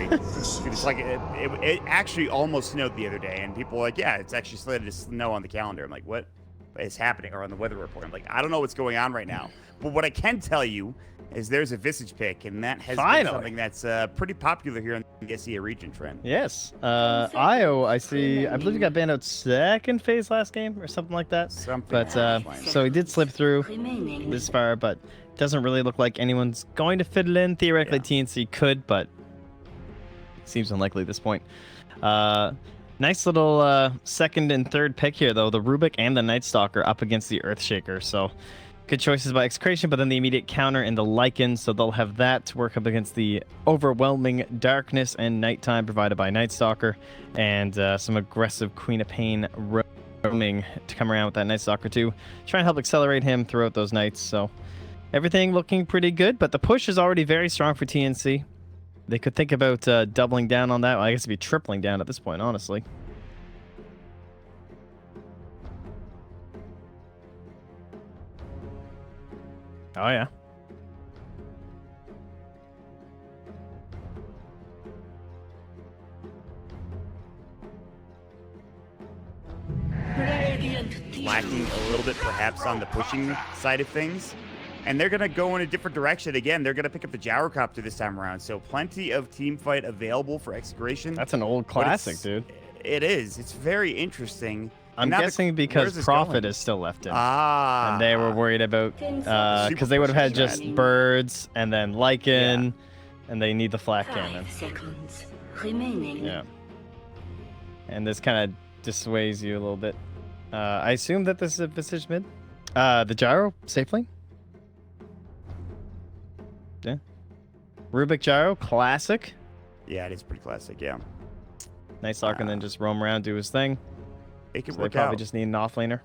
country. It's like it actually almost snowed the other day, and people were like, yeah, it's actually slated to snow on the calendar. I'm like, what is happening? Or on the weather report. I'm like, I don't know what's going on right now. But what I can tell you is there's a Visage pick, and that has been something that's pretty popular here in the SEA region, Trent. Yes. Io, I see. I believe he got banned out second phase last game or something like that. But so he did slip through this far, but doesn't really look like anyone's going to fit it in. Theoretically, TNC could, but seems unlikely at this point. Nice little second and third pick here, though. The Rubik and the Night Stalker up against the Earthshaker. So good choices by Execration, but then the immediate counter in the Lycan. So they'll have that to work up against the overwhelming darkness and nighttime provided by Night Stalker. And some aggressive Queen of Pain roaming to come around with that Night Stalker too. Try and help accelerate him throughout those nights. So everything looking pretty good, but the push is already very strong for TNC. They could think about doubling down on that. Well, I guess it'd be tripling down at this point, honestly. Oh, yeah. Lacking a little bit, perhaps, on the pushing side of things. And they're going to go in a different direction. Again, they're going to pick up the Gyrocopter this time around. So plenty of team fight available for Execration. That's an old classic, dude. It is. It's very interesting. I'm guessing because Prophet is still left in. And they were worried about, because they would have had just birds and then Lycan, and they need the flat cannon. 5 seconds remaining. Yeah. And this kind of dissuades you a little bit. I assume that this is a Visage mid. The Gyro, safely. Yeah. Rubik Gyro, classic. Yeah, it is pretty classic, yeah. Nice arc and then just roam around, do his thing. It could So work they probably out. just need an offlaner.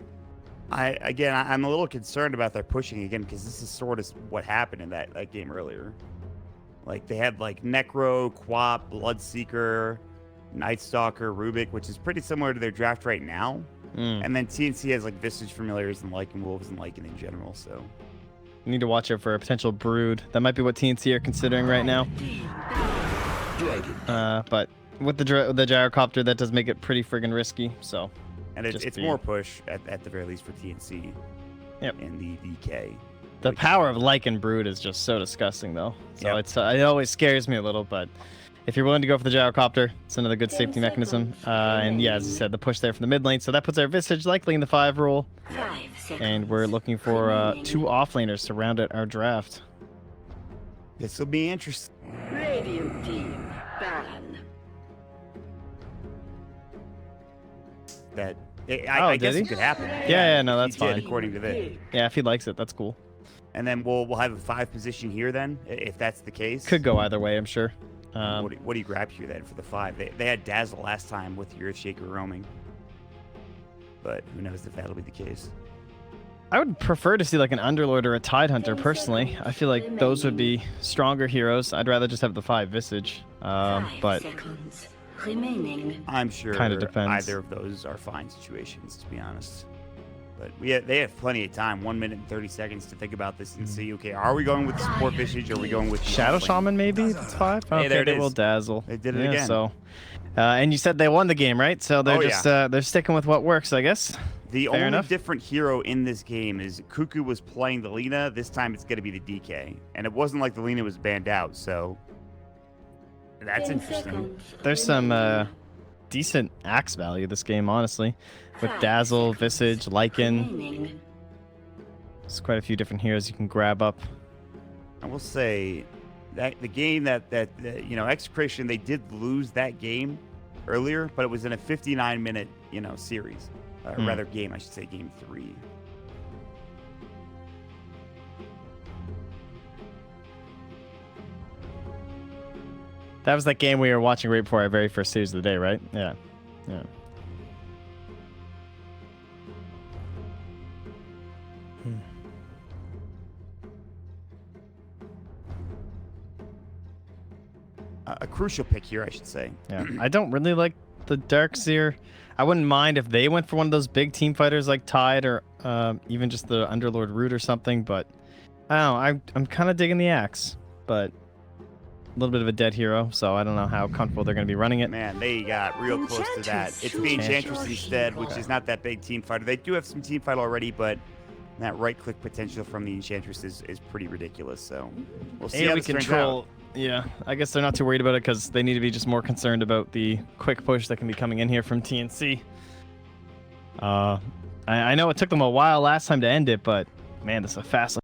I'm a little concerned about their pushing again, because this is sort of what happened in that game earlier. Like, they had, like, Necro, Quap, Bloodseeker, Night Stalker, Rubik, which is pretty similar to their draft right now. And then TNC has, like, Visage Familiars and Lycan Wolves and Lycan in general, so... You need to watch out for a potential Brood. That might be what TNC are considering right now. But with the Gyrocopter, that does make it pretty friggin' risky, so... And it's more push, at the very least, for TNC. Yep. And the DK. The power of Lycan Brood is just so disgusting, though. So it always scares me a little, but if you're willing to go for the Gyrocopter, it's another good safety mechanism. And yeah, as you said, the push there from the mid lane. So that puts our Visage likely in the 5 role. 5 seconds. And we're looking for 2 offlaners to round out our draft. This will be interesting. Radiant team ban. I guess it could happen. Yeah, no, that's he did, fine. according to this. Yeah, if he likes it, that's cool. And then we'll have a 5 position here then, if that's the case. Could go either way, I'm sure. What do you grab here then for the 5? They had Dazzle last time with your Earthshaker roaming. But who knows if that'll be the case. I would prefer to see like an Underlord or a Tidehunter, personally. I feel like those would be stronger heroes. I'd rather just have the 5 Visage. 5 But seconds remaining. I'm sure Kinda depends. either of those are fine situations, to be honest. But they have plenty of time, 1 minute and 30 seconds to think about this and see, okay, are we going with the support Visage or are we going with the Shadow offlane? Shaman, maybe? That's 5? Hey, Okay, there it they is. will Dazzle. They did it again. So, and you said they won the game, right? So they're they're sticking with what works, I guess. The Fair only enough. different hero in this game is kuKu was playing the Lina. This time it's going to be the DK. And it wasn't like the Lina was banned out, so that's 10 interesting. seconds There's some remaining. decent axe value this game, honestly. With 5 Dazzle, seconds Visage, Lycan. remaining. There's quite a few different heroes you can grab up. I will say that the game that Execration, they did lose that game earlier, but it was in a 59-minute, series. Rather game, I should say, game 3. That was that game we were watching right before our very first series of the day, right? Yeah. Yeah. A crucial pick here, I should say. Yeah. I don't really like the Darkseer. I wouldn't mind if they went for one of those big team fighters like Tide or even just the Underlord Root or something, but I don't know. I'm kind of digging the axe, but little bit of a dead hero, so I don't know how comfortable they're going to be running it. Man, they got real close to that. It's the Enchantress instead, which is not that big team fighter. They do have some team fight already, but that right-click potential from the Enchantress is pretty ridiculous. So we'll see how this turns out. Yeah, I guess they're not too worried about it because they need to be just more concerned about the quick push that can be coming in here from TNC. I know it took them a while last time to end it, but man, this is a fast.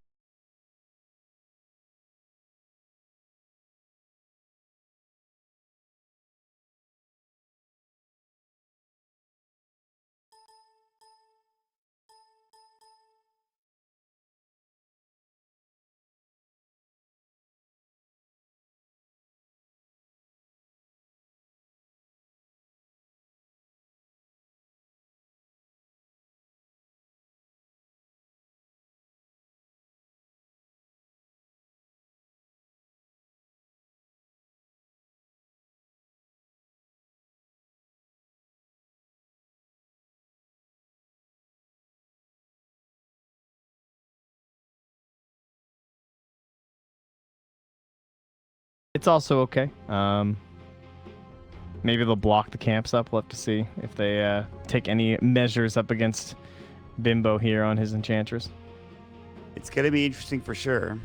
It's also okay. Maybe they'll block the camps up. We'll have to see if they take any measures up against Bimbo here on his Enchantress. It's going to be interesting for sure.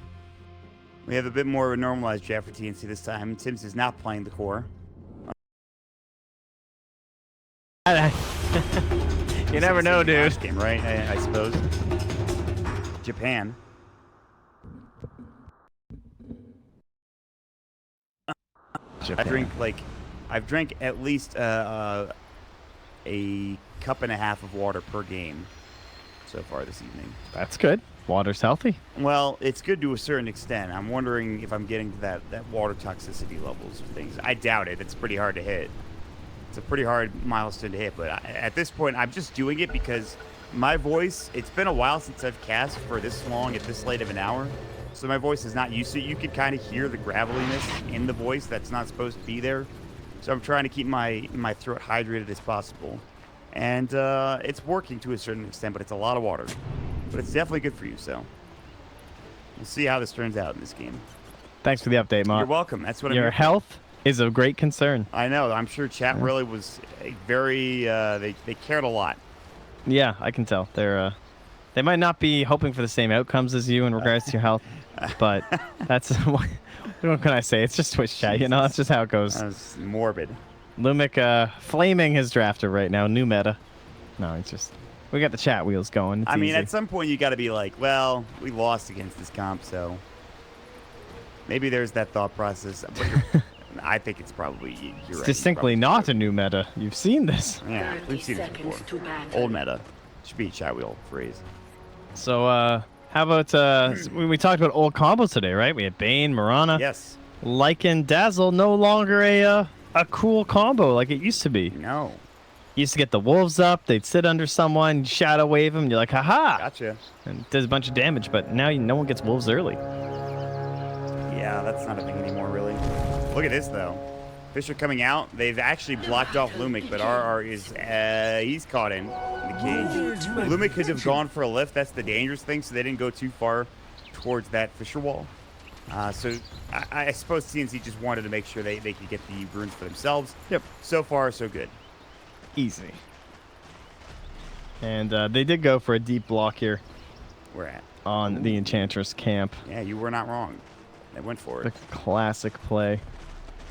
We have a bit more of a normalized draft for TNC this time. Sims is not playing the core. You never know, dude. Last game, right? I suppose. Japan. I've drank at least a cup and a half of water per game so far this evening. That's good. Water's healthy. Well, it's good to a certain extent. I'm wondering if I'm getting to that water toxicity levels or things. I doubt it. It's pretty hard to hit. It's a pretty hard milestone to hit, but at this point, I'm just doing it because my voice, it's been a while since I've cast for this long at this late of an hour. So my voice is not used to it. You can kind of hear the graveliness in the voice that's not supposed to be there. So I'm trying to keep my throat hydrated as possible. And it's working to a certain extent, but it's a lot of water. But it's definitely good for you, so we'll see how this turns out in this game. Thanks for the update, Mark. You're welcome. That's what I'm Your health is of great concern. I know. I'm sure chat really was very, they cared a lot. Yeah, I can tell. They might not be hoping for the same outcomes as you in regards to your health, but that's what can I say? It's just Twitch chat, you know. That's just how it goes. That's morbid. Lumic flaming his drafter right now. New meta. No, it's just we got the chat wheels going. It's I mean, easy. at some point you got to be like, well, we lost against this comp, so maybe there's that thought process. But I think it's probably you're right. Distinctly not a new meta. You've seen this. Yeah, we've seen it before. Old meta. Should be a chat wheel phrase. So, how about, we talked about old combos today, right? We had Bane, Mirana. Yes. Lycan, Dazzle, no longer a cool combo like it used to be. No. You used to get the wolves up, they'd sit under someone, shadow wave them, and you're like, haha! Gotcha. And it does a bunch of damage, but now no one gets wolves early. Yeah, that's not a thing anymore, really. Look at this, though. Fisher coming out. They've actually blocked off Lumic, but RR is, he's caught in the cage. Lumic could have gone for a lift. That's the dangerous thing, so they didn't go too far towards that Fisher wall. So I suppose TNC just wanted to make sure they could get the runes for themselves. Yep. So far, so good. Easy. And they did go for a deep block here. Where at? On the Enchantress camp. Yeah, you were not wrong. They went for it. The classic play.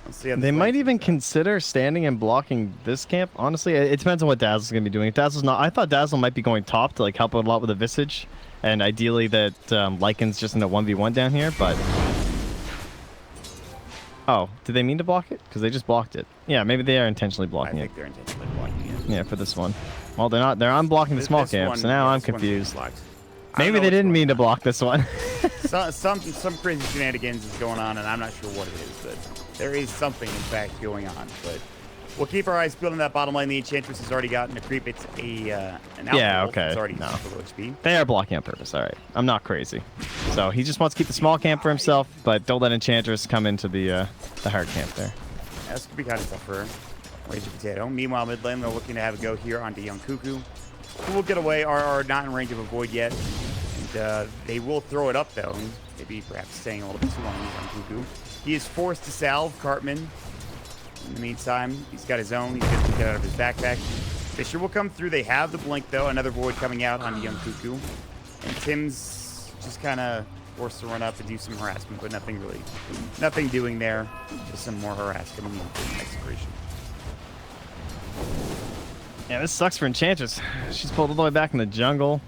Let's see how they might even consider standing and blocking this camp. Honestly, it depends on what Dazzle's going to be doing. If Dazzle's not, I thought Dazzle might be going top to like help out a lot with the Visage, and ideally that Lycan's just in a 1v1 down here. But oh, did they mean to block it? Because they just blocked it. Yeah, maybe they are intentionally blocking it. I think they're intentionally blocking it. Yeah, for this one. Well, they're not. They're unblocking the small camp, so now I'm confused. Maybe they didn't mean to block this one. some crazy shenanigans is going on, and I'm not sure what it is, but there is something, in fact, going on. But we'll keep our eyes peeled on that bottom lane. The Enchantress has already gotten a creep. It's an outlaw. Yeah, okay. It's already super low HP. They are blocking on purpose. All right. I'm not crazy. So he just wants to keep the small camp for himself, but don't let Enchantress come into the hard camp there. Yeah, this could be kind of tough for Rage of Potato. Meanwhile, mid lane, they're looking to have a go here onto young kuKu. Who will get away, are not in range of a void yet. And they will throw it up, though. Maybe perhaps staying a little bit too long on kuKu. He is forced to salve Cartman. In the meantime, he's got his own. He's going to take it out of his backpack. Fisher will come through. They have the blink, though. Another void coming out on the young kuKu. And Tim's just kind of forced to run up and do some harassment, but nothing doing there. Just some more harass coming in from Execration. Yeah, this sucks for Enchantress. She's pulled all the way back in the jungle.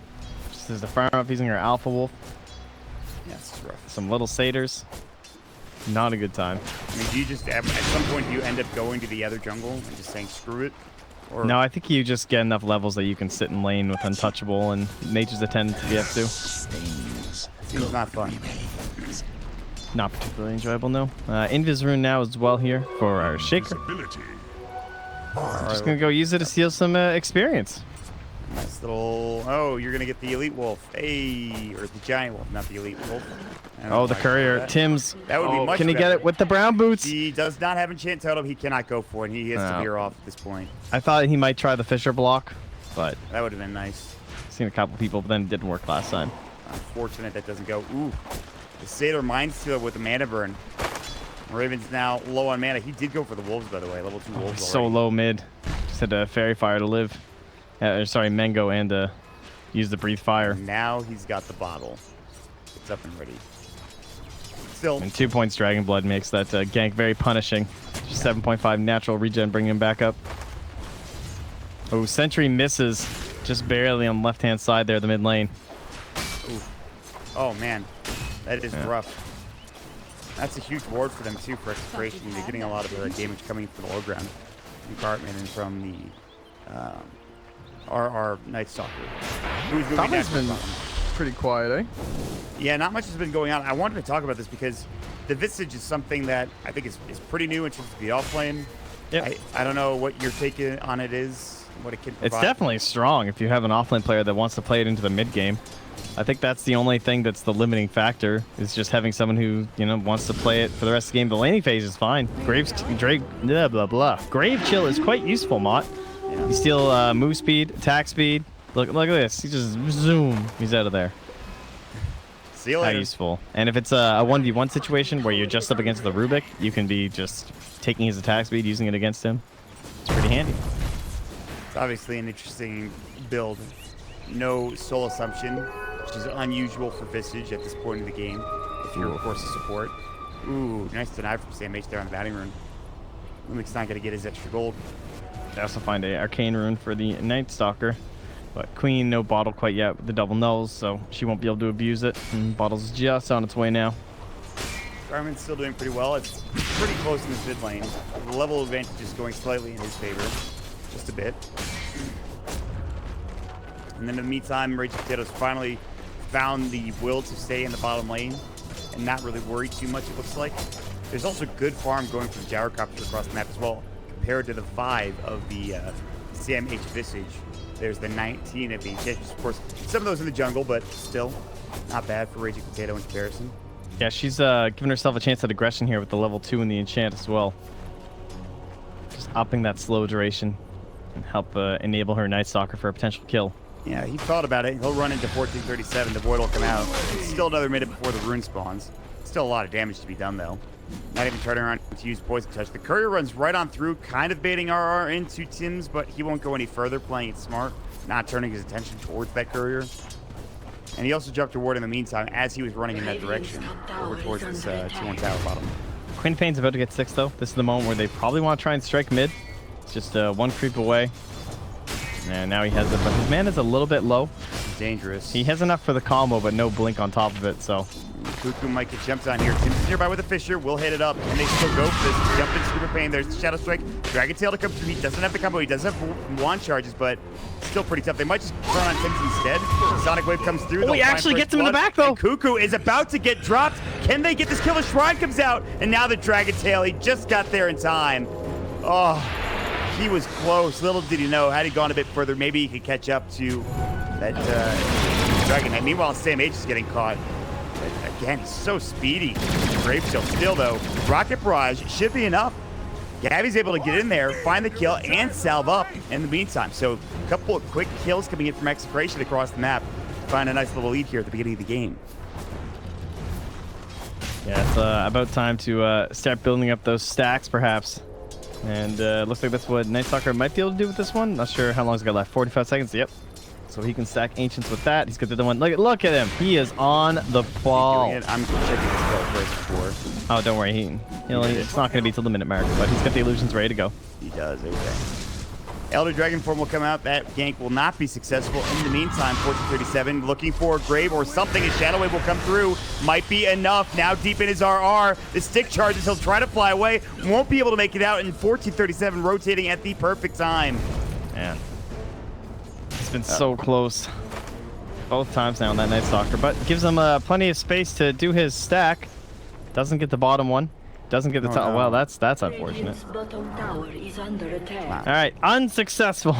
Just as the farm up using her Alpha Wolf. Yeah, it's rough. Some little satyrs. Not a good time. I mean, do you just, at some point, do you end up going to the other jungle and just saying, screw it? Or... No, I think you just get enough levels that you can sit in lane with Untouchable, and Nature's a tendency to F2. Seems not fun. Not particularly enjoyable, no. Invis Rune now as well here for our Shaker. Just gonna go use it to steal some experience. Nice little... Oh, you're gonna get the Elite Wolf. Hey, or the Giant Wolf, not the Elite Wolf. Oh, the Courier. Tim's. That would be much Can he better. get it with the brown boots? He does not have enchant totem. He cannot go for it. He has to veer off at this point. I thought he might try the Fisher block, but... That would have been nice. Seen a couple people, but then it didn't work last time. Unfortunate that doesn't go. Ooh. The Sailor Mind Stealer with the mana burn. Raven's now low on mana. He did go for the Wolves, by the way. Level 2 Wolves So low mid. Just had a Fairy Fire to live. Sorry, Mango and use the Breathe Fire. Now he's got the bottle. It's up and ready. Still. And 2 points Dragon Blood makes that gank very punishing. Just 7.5 natural regen, bringing him back up. Oh, Sentry misses just barely on the left-hand side there, the mid lane. Ooh. Oh, man. That is rough. That's a huge ward for them, too, for Execration. They're getting a lot of damage coming from the low ground. From Cartman and from the... our Night Stalker. Who's moving Cartman's down been pretty quiet, eh? Yeah, not much has been going on. I wanted to talk about this because the Visage is something that I think is pretty new in terms of the offlane. Yeah. I don't know what your take on it is, what it can provide. It's definitely strong if you have an offlane player that wants to play it into the mid game. I think that's the only thing that's the limiting factor, is just having someone who, wants to play it for the rest of the game. The laning phase is fine. Grave Chill is quite useful, Mott. Yeah. You steal move speed, attack speed. Look at this. He just zoom. He's out of there. See you later. How useful. And if it's a 1v1 situation where you're just up against the Rubik, you can be just taking his attack speed, using it against him. It's pretty handy. It's obviously an interesting build. No soul assumption, which is unusual for Visage at this point in the game, if you're, of course, a support. Ooh, nice deny from Sam H there on the batting rune. Lumik's not going to get his extra gold. They also find a Arcane Rune for the Night Stalker. But Queen, no bottle quite yet with the double nulls, so she won't be able to abuse it. And bottle's just on its way now. Garmin's still doing pretty well. It's pretty close in this mid lane. The level advantage is going slightly in his favor. Just a bit. And then in the meantime, Raging Potatoes finally found the will to stay in the bottom lane and not really worry too much, it looks like. There's also good farm going from Gyrocopter across the map as well, compared to the 5 of the Sam H Visage. There's the 19 of the Enchantress. Of course, some of those in the jungle, but still not bad for Raging Potato in comparison. Yeah, she's giving herself a chance at aggression here with the level 2 in the enchant as well. Just upping that slow duration and help enable her Night Stalker for a potential kill. Yeah, he thought about it. He'll run into 1437. The Void will come out. It's still another minute before the rune spawns. Still a lot of damage to be done, though. Not even turning around to use Poison Touch. The Courier runs right on through, kind of baiting RR into Tim's, but he won't go any further, playing it smart, not turning his attention towards that Courier. And he also jumped a ward in the meantime as he was running in that direction, over towards this 2-1 tower bottom. Quinn Pain's about to get 6, though. This is the moment where they probably want to try and strike mid. It's just one creep away. And now he has it, but his mana's a little bit low. Dangerous. He has enough for the combo, but no blink on top of it, so... kuKu might get jumped on here. Tim's nearby with a Fisher. We'll hit it up. And they still go for this. Jump in Super Pain. There's Shadow Strike. Dragon Tail to come through. He doesn't have the combo. He does have wand charges, but still pretty tough. They might just turn on Tim's instead. Sonic Wave comes through. Oh, he actually gets him in the back, though. And kuKu is about to get dropped. Can they get this kill? The Shrine comes out. And now the Dragon Tail. He just got there in time. Oh, he was close. Little did he know. Had he gone a bit further, maybe he could catch up to that Dragon Knight. Meanwhile, Sam H is getting caught. Again, he's so speedy. Grave Shield still, though. Rocket Barrage should be enough. Gabby's able to get in there, find the kill, and salve up in the meantime. So a couple of quick kills coming in from Execration across the map. Find a nice little lead here at the beginning of the game. Yeah, it's about time to start building up those stacks, perhaps. And looks like that's what Night Stalker might be able to do with this one. Not sure how long he's got left. 45 seconds. Yep. So he can stack Ancients with that. He's got the other one. Look at him. He is on the ball. I'm checking his spell first before. Oh, don't worry. It's not going to be till the minute mark, but he's got the illusions ready to go. He does. Okay. Elder Dragon form will come out. That gank will not be successful. In the meantime, 1437 looking for a grave or something. A Shadow Wave will come through. Might be enough. Now deep in his RR. The stick charges. He'll try to fly away. Won't be able to make it out. And 1437 rotating at the perfect time. Man. It's been so close. Both times now on that Night Stalker. But gives him plenty of space to do his stack. Doesn't get the bottom one. Doesn't get the top. No. Well, that's unfortunate. Bottom tower is under attack. All right, unsuccessful.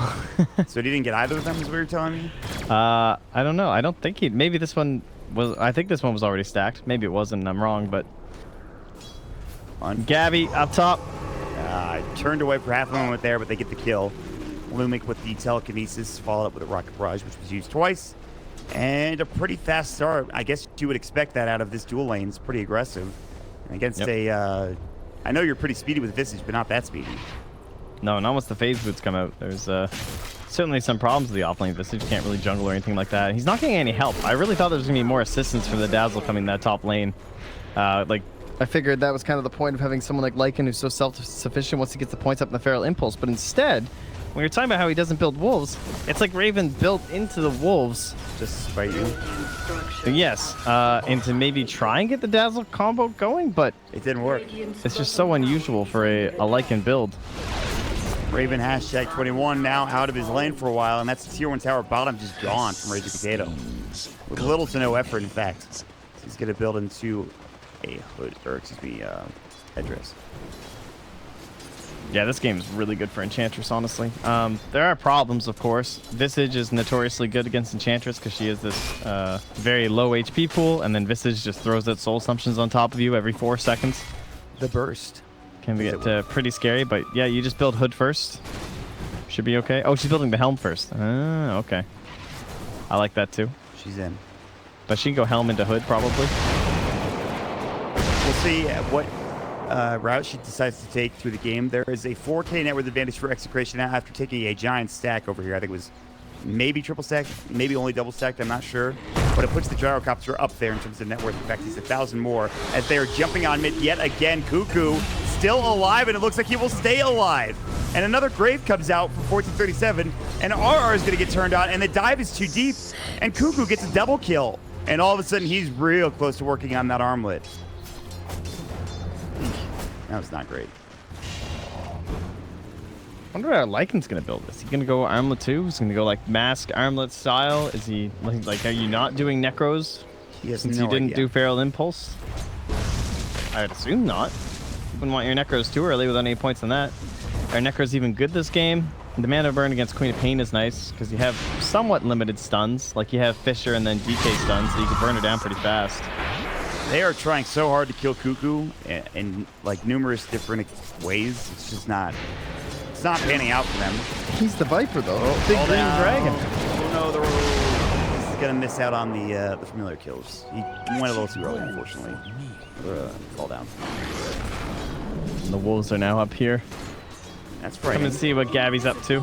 So he didn't get either of them, is what you're telling me? I don't know. I don't think he. Maybe this one was. I think this one was already stacked. Maybe it wasn't. And I'm wrong, but. Gabby up top. I turned away for half a moment there, but they get the kill. Lumic with the telekinesis, followed up with a rocket barrage, which was used twice, and a pretty fast start. I guess you would expect that out of this dual lane. It's pretty aggressive. Against I know you're pretty speedy with Visage, but not that speedy. No, not once the phase boots come out. There's certainly some problems with the offlane Visage. Can't really jungle or anything like that. He's not getting any help. I really thought there was going to be more assistance from the Dazzle coming that top lane. I figured that was kind of the point of having someone like Lycan who's so self-sufficient once he gets the points up in the Feral Impulse. But instead, when you're talking about how he doesn't build wolves, it's like Raven built into the wolves. Just to spite you. Yes, and to maybe try and get the Dazzle combo going, but it didn't work. It's just so unusual for a Lycan build. Raven hashtag 21 now out of his lane for a while, and that's the tier 1 tower bottom just gone from Raging Potato. With little to no effort, in fact. He's going to build into a hood, or excuse me, headdress. Yeah, this game is really good for Enchantress, honestly. There are problems, of course. Visage is notoriously good against Enchantress because she has this very low HP pool, and then Visage just throws out soul assumptions on top of you every 4 seconds. The burst. Can get pretty scary, but yeah, you just build hood first. Should be okay. Oh, she's building the helm first. Ah, okay. I like that too. She's in. But she can go helm into hood, probably. We'll see what route she decides to take through the game. There is a 4K net worth advantage for Execration now after taking a giant stack over here. I think it was maybe triple stacked, maybe only double stacked, I'm not sure. But it puts the Gyrocopter up there in terms of net worth. In fact, he's 1,000 more as they are jumping on mid yet again. kuKu still alive, and it looks like he will stay alive. And another grave comes out for 1437, and RR is going to get turned on, and the dive is too deep, and kuKu gets a double kill. And all of a sudden, he's real close to working on that armlet. That was not great. I wonder how Lycan's going to build this. Is he going to go Armlet 2? Is he going to go like Mask Armlet style? Is he like, are you not doing Necros? Since you didn't do Feral Impulse? I'd assume not. You wouldn't want your Necros too early without any points on that. Are Necros even good this game? The mana burn against Queen of Pain is nice because you have somewhat limited stuns. Like you have Fisher and then DK stuns, so you can burn her down pretty fast. They are trying so hard to kill kuKu in like numerous different ways. It's just not. It's not panning out for them. He's the Viper, though. Oh, big green dragon. Oh no, he's gonna miss out on the familiar kills. He went a little too early, unfortunately. Fall down. The wolves are now up here. That's frightening. Come and see what Gabby's up to.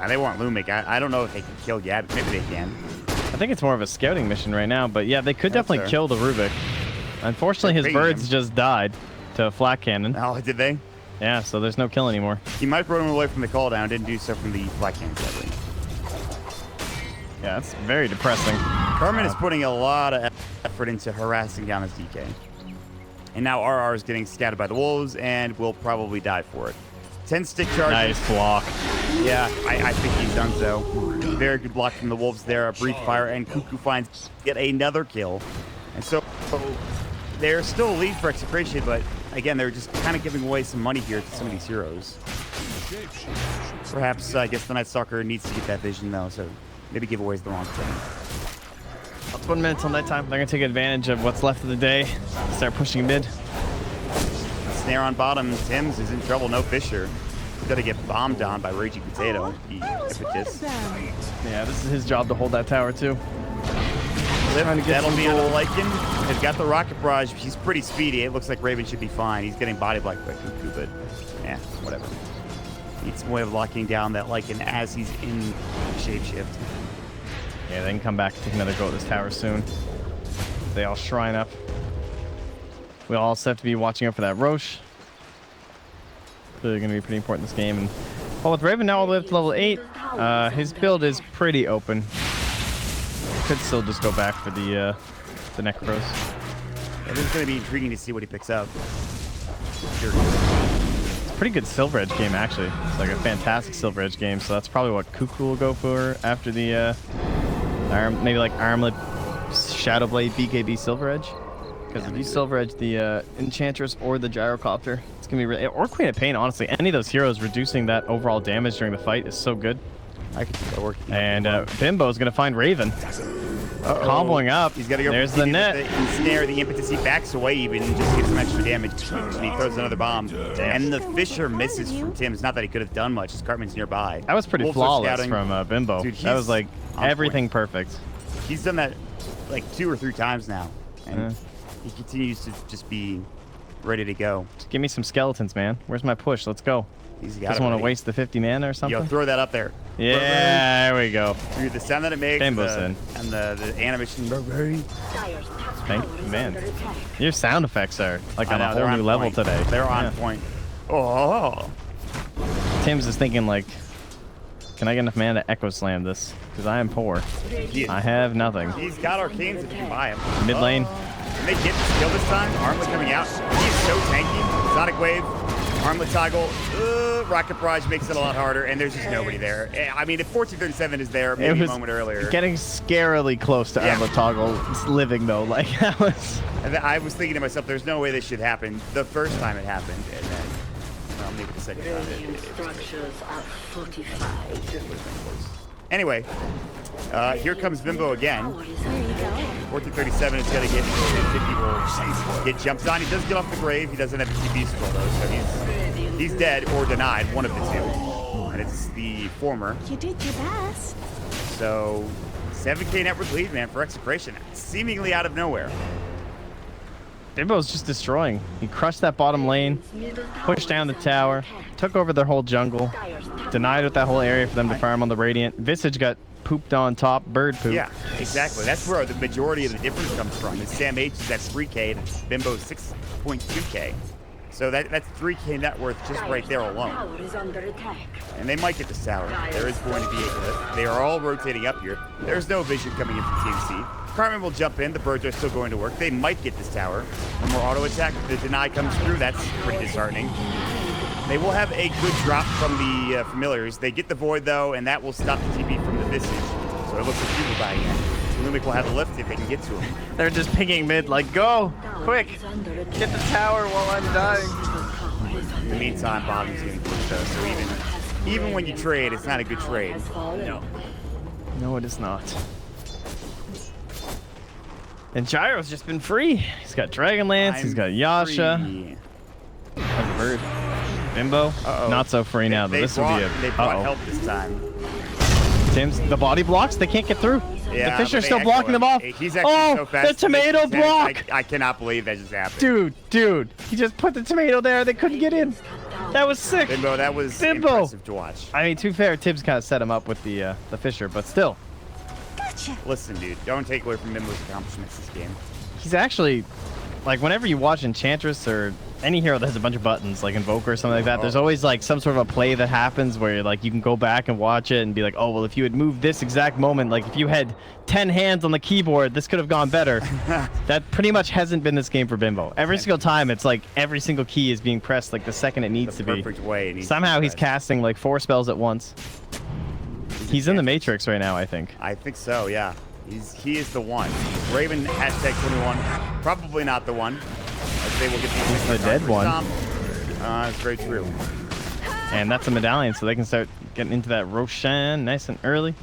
They want Lumic. I don't know if they can kill Gabby. Maybe they can. I think it's more of a scouting mission right now, but yeah, they could definitely kill the Rubik. Unfortunately, his birds just died to a flat cannon. Oh, did they? Yeah, so there's no kill anymore. He might have run him away from the call down, didn't do so from the flat cannon, sadly. Yeah, that's very depressing. Carmen is putting a lot of effort into harassing down his DK. And now RR is getting scattered by the wolves and will probably die for it. 10 stick charges. Nice block. Yeah, I think he's done so. Very good block from the wolves there. A brief fire, and kuKu finds yet another kill. And so they're still a lead for Execration, but again, they're just kind of giving away some money here to some of these heroes. Perhaps, I guess the Night Stalker needs to get that vision, though, so maybe giveaway's the wrong thing. That's 1 minute till nighttime. They're going to take advantage of what's left of the day. Start pushing mid. Snare on bottom. Tim's is in trouble. No Fisher. He's got to get bombed on by Raging Potato. Yeah, this is his job to hold that tower, too. That'll be on a Lycan. They've got the rocket barrage. He's pretty speedy. It looks like Raven should be fine. He's getting body blocked by kuKu, but yeah, whatever. Needs some way of locking down that Lycan as he's in shapeshift. Yeah, they can come back and take another go at this tower soon. They all shrine up. We all also have to be watching out for that Roche. Really going to be pretty important in this game. And well, with Raven now all the way up to level 8, his build is pretty open. Could still just go back for the Necros. It is going to be intriguing to see what he picks up. It's a pretty good Silver Edge game, actually. It's like a fantastic Silver Edge game, so that's probably what kuKu will go for after the maybe like Armlet, Shadowblade, BKB Silver Edge. Because if you Silver Edge the Enchantress or the Gyrocopter, it's going to be really... Or Queen of Pain, honestly. Any of those heroes reducing that overall damage during the fight is so good. I can see that working. And Bimbo is going to to find Raven. Comboing up. He's got to go. There's the net. The ensnare, the impetus. He backs away even and just gets some extra damage. And he throws another bomb. Damn. And the Fisher misses from Tim's. Not that he could have done much. His Cartman's nearby. That was pretty flawless from Bimbo. Dude, that was like everything perfect. He's done that like 2 or 3 times now. And he continues to just be ready to go. Just give me some skeletons, man. Where's my push? Let's go. Doesn't want to waste the 50 mana or something. Yo, throw that up there. Yeah, there we go. Dude, the sound that it makes, Bimbo's in. And the animation. Man, your sound effects are like on a whole new level today. They're on point. Oh. Tim's is thinking like, can I get enough mana to Echo Slam this? Because I am poor. I have nothing. He's got arcanes if you can buy him. Mid lane. Can they get the skill this time? Armlet coming out. He's so tanky. Sonic Wave. Armlet toggle. Rocket Barrage makes it a lot harder, and there's just nobody there. I mean, if 1437 is there maybe a moment earlier. Getting scarily close to Armlet toggle. It's living, though. Like, that was... I was thinking to myself, there's no way this should happen the first time it happened, and then... Well, maybe the second time. Structures are fortified. Anyway, here comes Bimbo again. 1437 is going to get 50 get jumps on. He does get off the grave. He doesn't have a TP scroll though, so he's dead or denied, one of the two. And it's the former. You did your best. So 7k network lead, man, for Execration, seemingly out of nowhere. Bimbo's just destroying. He crushed that bottom lane, pushed down the tower, took over their whole jungle, denied with that whole area for them to farm on the Radiant. Visage got pooped on top, bird poop. Yeah, exactly. That's where the majority of the difference comes from. Is Sam H is at 3k and Bimbo's 6.2k. So that's 3k net worth just right there alone. And they might get this tower. There is going to be a... They are all rotating up here. There's no vision coming in from TNC. Cartman will jump in. The birds are still going to work. They might get this tower. One more auto attack. The deny comes through. That's pretty disheartening. They will have a good drop from the familiars. They get the void though, and that will stop the TP from the Visage. So it looks like people dying in. Lumic will have a lift if they can get to him. They're just pinging mid, like, go! Quick! Get the tower while I'm dying! In the meantime, bottom's getting pushed though, so even when you trade, it's not a good trade. No. No, it is not. And Gyro's just been free. He's got Dragonlance, he's got Yasha. That's a bird. Bimbo, not so free now, but this will be a... They brought help this time. Tim's, the body blocks, they can't get through. Yeah, the Fisher's still blocking them off. He's actually so fast. The tomato block! I cannot believe that just happened. Dude, he just put the tomato there. They couldn't get in. That was sick. Bimbo, that was impressive to watch. I mean, to be fair, Tibbs kind of set him up with the Fisher, but still. Gotcha. Listen, dude, don't take away from Bimbo's accomplishments this game. He's actually, like, whenever you watch Enchantress or any hero that has a bunch of buttons, like Invoker or something like that, there's always like some sort of a play that happens where like you can go back and watch it and be like, oh, well, if you had moved this exact moment, like if you had 10 hands on the keyboard, this could have gone better. That pretty much hasn't been this game for Bimbo. Every single time, it's like every single key is being pressed like the second it needs to be. Perfect way. Somehow he's casting like 4 spells at once. He's in the Matrix right now, I think. I think so, yeah. He is the one. Raven #21, probably not the one. They will get the dead one. It's very true. And that's a medallion, so they can start getting into that Roshan nice and early.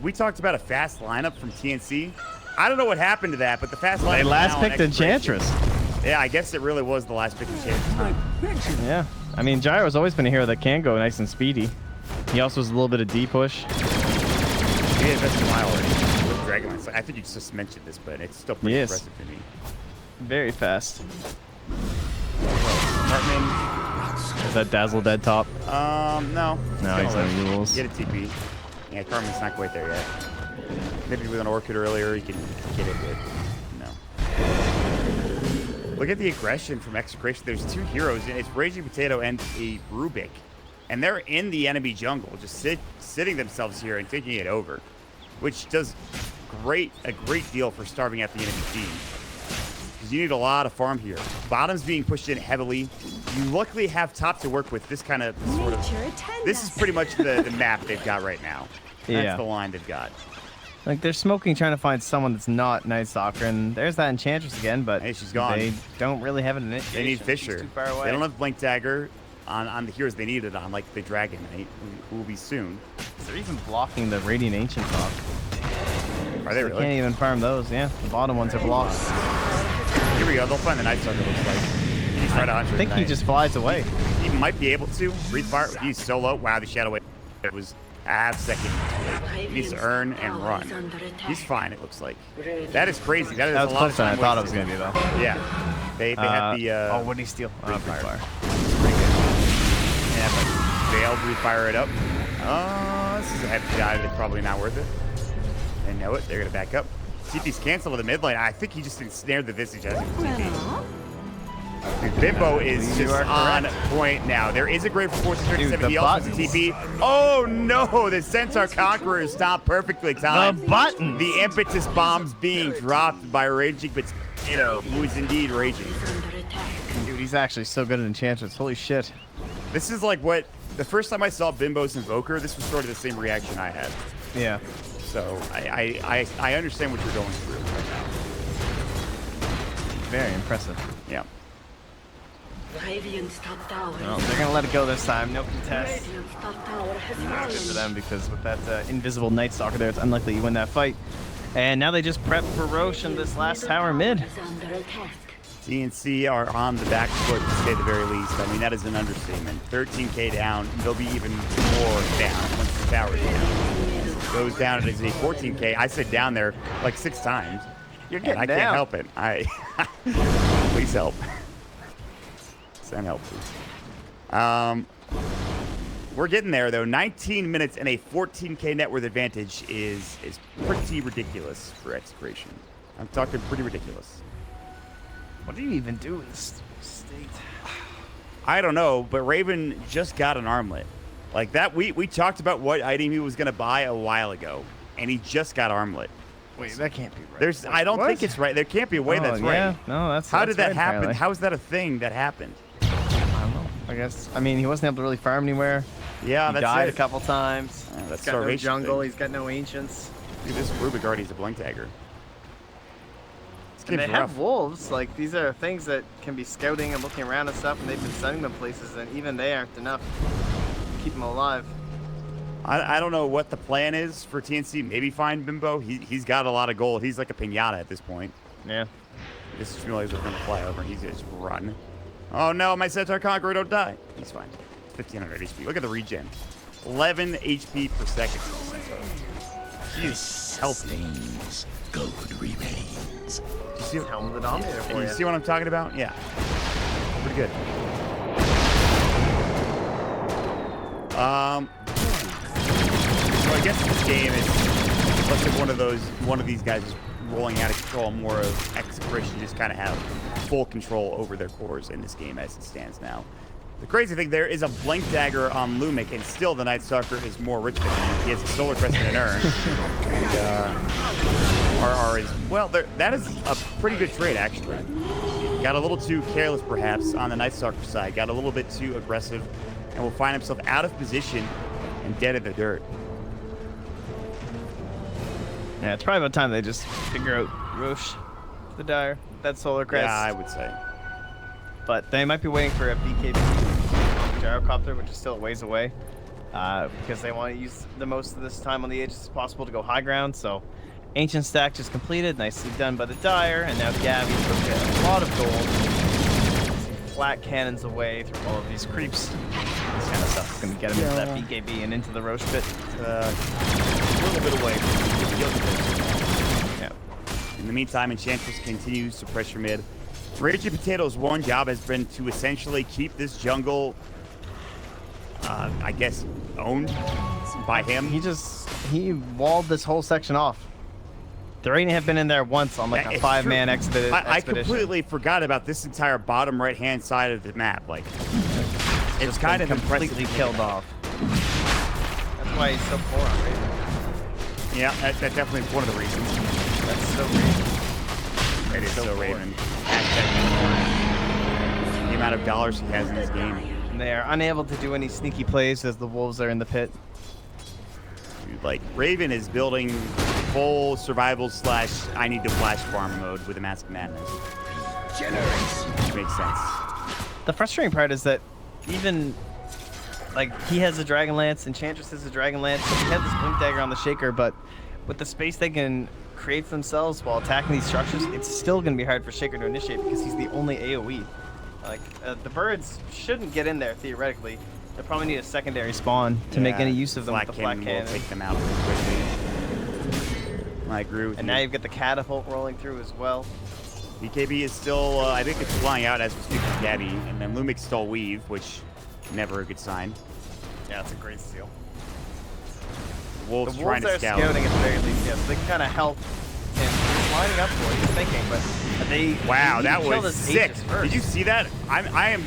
We talked about a fast lineup from TNC. I don't know what happened to that, but the fast lineup. They last picked Enchantress. Yeah, I guess it really was the last pick Enchantress. Yeah, I mean, Gyro's always been a hero that can go nice and speedy. He also has a little bit of D push. He invested a while already with Dragonlance. I think you just mentioned this, but it's still pretty impressive to me. Very fast. Cartman. Is that Dazzle dead top? No. No, he's no rules. Get a TP. Yeah, Cartman's not quite there yet. Maybe with an Orchid earlier, he can get it with. No. Look at the aggression from Execration. There's 2 heroes, and it's Raging Potato and a Rubik. And they're in the enemy jungle, just sitting themselves here and taking it over, which does a great deal for starving out the enemy team. Because you need a lot of farm here. Bottom's being pushed in heavily. You luckily have top to work with. This kind of sort of. This is pretty much the map they've got right now. That's the line they've got. Like, they're smoking, trying to find someone that's not Night Stalker, and there's that Enchantress again, but hey, she's gone. They don't really have an initiation. They need Fisher. She's too far away. They don't have Blink Dagger on the heroes they need it on, like the Dragon Knight, who will be soon. They're even blocking the Radiant Ancient top. Are they really? They can't even farm those, yeah. The bottom ones are blocked. Here we go. They'll find the Night Stalker, looks like. He's right on. I think he just flies away. He might be able to. Breathe fire. He's so low. Wow, the Shadow Wave. It was a half second. He needs to earn and run. He's fine, it looks like. That is crazy. That is a lot of time. I thought it was going to be, though. Yeah. They had the... oh, what did he steal? Breathe fire. Yeah, but they'll breathe fire it up. This is a heavy dive. It's probably not worth it. They know it. They're going to back up. TP's canceled with the mid lane. I think he just ensnared the Visage as he TP. Bimbo is just on point now. There is a grave for 1437. He also has a TP. Oh no! The Centaur Conqueror stopped perfectly timed. The button! The impetus bombs being dropped by Raging Potato, who is indeed raging. Dude, he's actually so good at Enchantress. Holy shit. This is like what... The first time I saw Bimbo's Invoker, this was sort of the same reaction I had. Yeah. So I understand what you're going through right now. Very impressive. Yeah. Well, they're gonna let it go this time. No contest. Good for them, because with that invisible Night Stalker there, it's unlikely you win that fight. And now they just prep for Roche in this last tower mid. TNC are on the back foot, to say the very least. I mean, that is an understatement. 13k down. They'll be even more down once the tower's down. Goes down as a 14k. I said down there like 6 times. You're getting I down. can't help it. Please help. Send help, please. We're getting there, though. 19 minutes and a 14k net worth advantage is pretty ridiculous for Execration. I'm talking pretty ridiculous. What do you even do in this state? I don't know, but Raven just got an armlet. Like that, we talked about what item he was going to buy a while ago, and he just got armlet. Wait, that can't be right. I don't think it's right. There can't be a way that's yeah. right. No, that's How did that right, happen? apparently. How is that a thing that happened? I don't know. I guess. I mean, he wasn't able to really farm anywhere. Yeah, he that's died it. a couple times. Yeah, that's he's got no starvation jungle. thing. He's got no ancients. Dude, this Rubik already is a blink dagger. And they have wolves. Like, these are things that can be scouting and looking around and stuff, and they've been sending them places, and even they aren't enough to keep them alive. I don't know what the plan is for TNC. Maybe find Bimbo. He's got a lot of gold. He's like a pinata at this point. Yeah. This is realize we're going to fly over, and he's going to just run. Oh no, my Centaur Conqueror don't die. He's fine. 1500 HP. Look at the regen. 11 HP per second. He's healthy. Gold remains. You see, Helm of the Dominator for you see what I'm talking about? Yeah. Pretty good. So I guess this game is less like one of these guys is rolling out of control, more of Execration just kind of have full control over their cores in this game as it stands now. The crazy thing, there is a Blink Dagger on Lumic, and still the Night Stalker is more rich than him. He has a Solar Crest and an Urn. And RR is, well, that is a pretty good trade, actually. Got a little too careless, perhaps, on the Night Stalker side. Got a little bit too aggressive, and will find himself out of position and dead in the dirt. Yeah, it's probably about time they just figure out Roche, the Dire, that Solar Crest. Yeah, I would say. But they might be waiting for a BKB gyrocopter, which is still a ways away, because they want to use the most of this time on the edges as possible to go high ground. So, Ancient Stack just completed, nicely done by the Dire, and now Gabby's going to get a lot of gold. Flat cannons away through all of these creeps. This kind of stuff is going to get him into that BKB and into the Roche pit. A little bit away. In the meantime, Enchantress continues to pressure mid. Raging Potato's one job has been to essentially keep this jungle, I guess, owned by him. He walled this whole section off. Threaten have been in there once on like a 5-man expedition. I completely forgot about this entire bottom right-hand side of the map. Like, it's kind of completely killed off. That's why he's so poor on Raven. Yeah, that's definitely one of the reasons. That's so Raven. It is so Raven. The amount of dollars he has in this game. And they are unable to do any sneaky plays as the Wolves are in the pit. Dude, like, Raven is building full survival / I need to flash farm mode with a Mask of Madness. Which makes sense. The frustrating part is that even, like, he has a Dragon Lance, Enchantress has a Dragon Lance, so he has this Blink Dagger on the Shaker, but with the space they can create for themselves while attacking these structures, it's still going to be hard for Shaker to initiate because he's the only AoE. Like, the birds shouldn't get in there, theoretically. They'll probably need a secondary spawn to make any use of them with the Flak Cannon. Will take them out pretty quickly. I agree with you. And now you've got the Catapult rolling through as well. BKB is still, I think it's flying out as we speak with Gabby, and then Lumix stole Weave, which never a good sign. Yeah, that's a great steal. The Wolves are trying to scout. Scouting at the very least, yes. They can kind of help in lining up for what he's thinking, but they... Wow, that was sick. Did you see that? I am...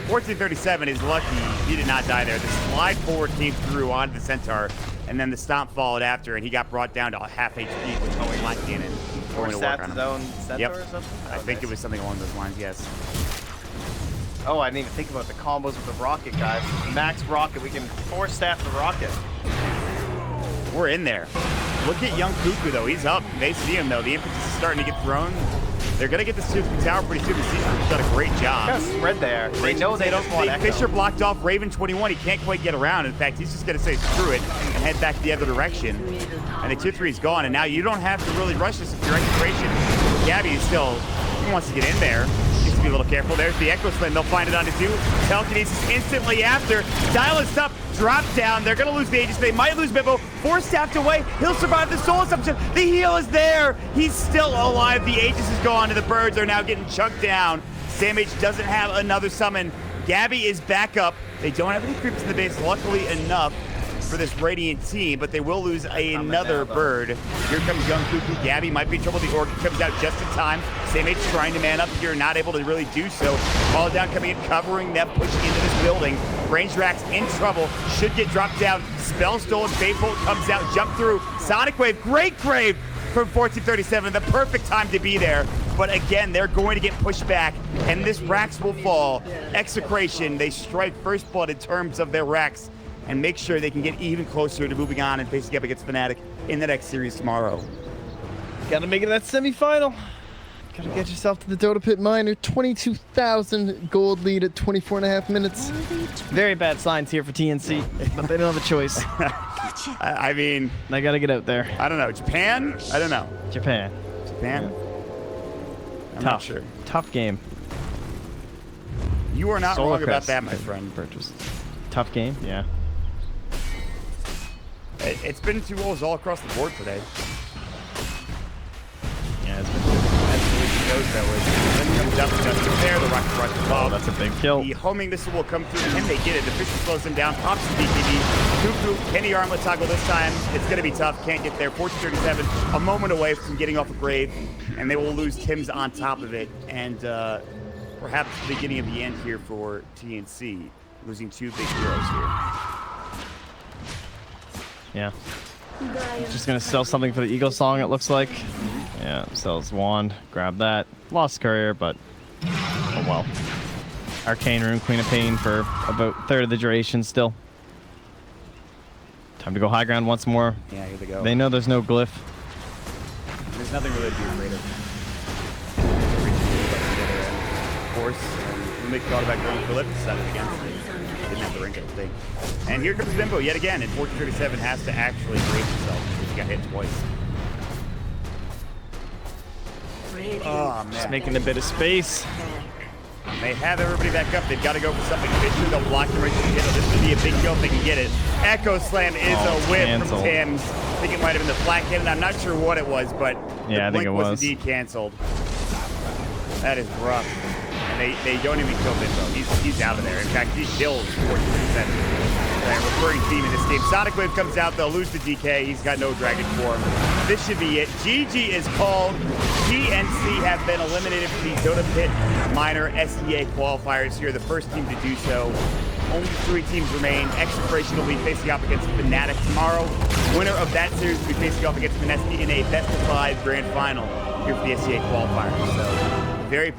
1437 is lucky he did not die there. The slide forward came through onto the Centaur, and then the stomp followed after, and he got brought down to half HP with a Flak Cannon. Or sat his own Centaur or something? I think it was something along those lines, yes. Oh, I didn't even think about the combos with the rocket, guys. Max rocket, we can 4-staff the rocket. We're in there. Look at young kuKu, though. He's up. They see him, though. The impetus is starting to get thrown. They're going to get this to the tower pretty soon. The Sea's done a great job. Got a spread there. They know they don't want Echo. Fisher blocked off Raven 21. He can't quite get around. In fact, he's just going to say screw it and head back the other direction. And the 2-3 is gone. And now you don't have to really rush this if you're Execration. Gabby is still, he wants to get in there. Needs to be a little careful. There's the Echo Slam. They'll find it on the 2. Telekinesis instantly after. Silenced up. Drop down. They're going to lose the Aegis. They might lose Bibbo. 4 staffed away. He'll survive the Soul Assumption. The heal is there. He's still alive. The Aegis is gone, and the birds are now getting chunked down. Samh doesn't have another summon. Gabby is back up. They don't have any creeps in the base, luckily enough for this Radiant team, but they will lose another bird. Here comes young kuKu. Gabby might be in trouble. The Orchid comes out just in time. Samh trying to man up here, not able to really do so. Fall down coming in, covering them, pushing into this building. Range Rax in trouble, should get dropped down. Spell stolen, Fateful comes out, jump through. Sonic Wave, great grave from 1437. The perfect time to be there. But again, they're going to get pushed back, and this Rax will fall. Execration, they strike first blood in terms of their Rax, and make sure they can get even closer to moving on and facing up against Fnatic in the next series tomorrow. Gotta make it that semifinal. Gotta get yourself to the Dota Pit Minor. 22,000 gold lead at 24.5 minutes. Very bad signs here for TNC, but they don't have a choice. I mean, they gotta get out there. I don't know. Japan? I don't know. Japan. Yeah. I'm not sure. Tough game. You are not wrong about that, my friend. Purchase. Tough game, yeah. It's been 2 rolls all across the board today. Yeah, it's been good. Goes that way. Then comes up just there. The rocket rush above. That's a big kill. The homing missile will come through. Can they get it? The Fisher slows them down. Pops the BKB. kuKu, Kenny Armlet toggle this time. It's going to be tough. Can't get there. 1437, a moment away from getting off a grave. And they will lose Tim's on top of it. And perhaps the beginning of the end here for TNC. Losing 2 big heroes here. Yeah. Just gonna sell something for the Eagle Song, it looks like. Yeah, sells Wand. Grab that. Lost Courier, but oh well. Arcane Rune, Queen of Pain for about 1/3 of the duration still. Time to go high ground once more. Yeah, here they go. They know there's no glyph. There's nothing really to be afraid of. Of course, Lumik thought about going for lift, decided against it. Didn't have the rank, I don't think. And here comes Bimbo yet again, and 1437 has to actually brace himself because he got hit twice. Oh, man. Just making a bit of space. They have everybody back up. They've got to go for something. Fisher, they'll block him right to the middle. This is be a big kill if they can get it. Echo Slam is a whip canceled. from Tim's. I think it might have been the flat cannon. I'm not sure what it was, but yeah, I the think blink it was indeed canceled. That is rough. And they don't even kill Bimbo. He's out of there. In fact, he kills 40%. They're recurring theme in this game. Sonic Wave comes out. They'll lose to DK. He's got no Dragon form. This should be it. GG is called. TNC have been eliminated from the Dota Pit Minor SEA qualifiers here. The first team to do so. Only 3 teams remain. Execration will be facing off against Fnatic tomorrow. Winner of that series will be facing off against Finesty in a best-of-5 grand final here for the SEA qualifiers. So, very